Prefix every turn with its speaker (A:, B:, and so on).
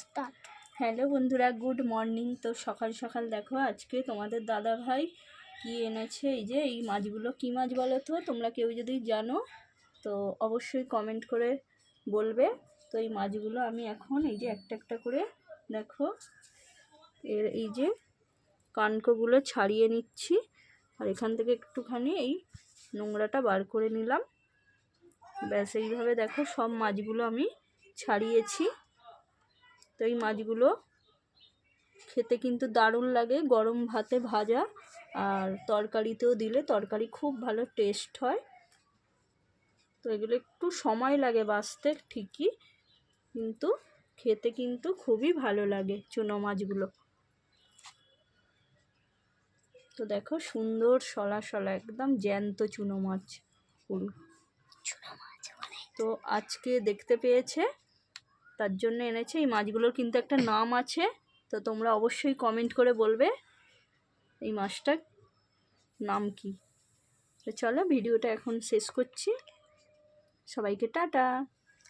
A: Start.
B: Hello বন্ধুরা, good morning. তো সকাল সকাল দেখো আজকে তোমাদের দাদা ভাই কি এনেছে। এই যে এই মাছগুলো কী মাছ বলো তো, তোমরা কেউ যদি জানো তো অবশ্যই কমেন্ট করে বলবে। তো এই মাছগুলো আমি এখন এই যে একটা একটা করে দেখো এই যে কানকোগুলো ছাড়িয়ে নিচ্ছি, আর এখান থেকে একটুখানি এই নোংরাটা বার করে নিলাম। ব্যাস এইভাবে দেখো সব মাছগুলো আমি ছাড়িয়েছি। তো এই মাছগুলো খেতে কিন্তু দারুণ লাগে, গরম ভাতে ভাজা আর তরকারিতেও দিলে তরকারি খুব ভালো টেস্ট হয়। তো এগুলো একটু সময় লাগে বাছতে ঠিকই, কিন্তু খেতে কিন্তু খুবই ভালো লাগে চুনো মাছগুলো। তো দেখো সুন্দর সলা সলা একদম জ্যান্ত চুনো মাছ পুরো। তো আজকে দেখতে পেয়েছে তার জন্য এনেছে। এই মাছগুলোর কিন্তু একটা নাম আছে, তো তোমরা অবশ্যই কমেন্ট করে বলবে এই মাছটার নাম কি। তো চলো ভিডিওটা এখন শেষ করছি, সবাইকে টাটা।